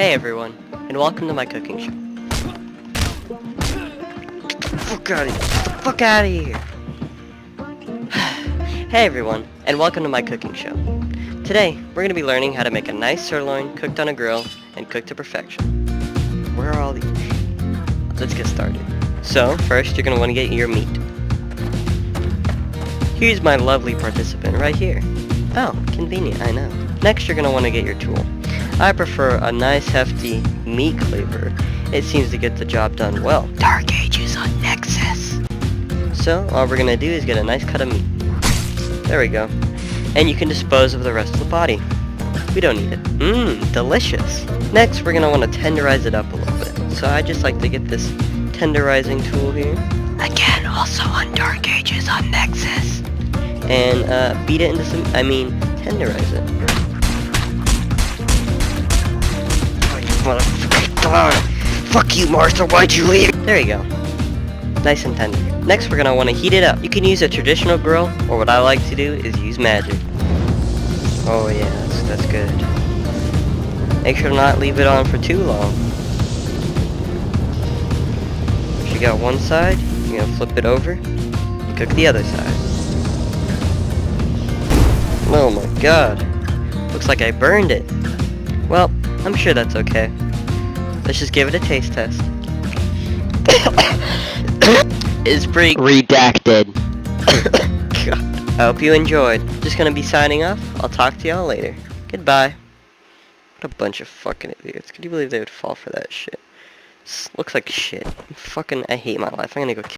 Hey everyone, and welcome to my cooking show. Fuck out of here! Fuck out of here! Hey everyone, and welcome to my cooking show. Today, we're going to be learning how to make a nice sirloin cooked on a grill and cooked to perfection. Where are all these? Let's get started. So, first you're going to want to get your meat. Here's my lovely participant right here. Oh, convenient, I know. Next you're going to want to get your tool. I prefer a nice hefty meat cleaver. It seems to get the job done well. Dark Ages on Nexus. So all we're going to do is get a nice cut of meat. There we go. And you can dispose of the rest of the body. We don't need it. Mmm, delicious. Next we're going to want to tenderize it up a little bit. So I just like to get this tenderizing tool here. Again, also on Dark Ages on Nexus. And beat it into tenderize it. Fuck you, Martha, why'd you leave? There you go. Nice and tender. Next we're gonna want to heat it up. You can use a traditional grill, or what I like to do is use magic. Oh yeah, that's good. Make sure to not leave it on for too long. Once you got one side, you're gonna flip it over and cook the other side. Oh my god. Looks like I burned it. Well, I'm sure that's okay. Let's just give it a taste test. It's pretty redacted. God. I hope you enjoyed. Just gonna be signing off. I'll talk to y'all later. Goodbye. What a bunch of fucking idiots. Could you believe they would fall for that shit? Looks like shit. I hate my life. I'm gonna go kill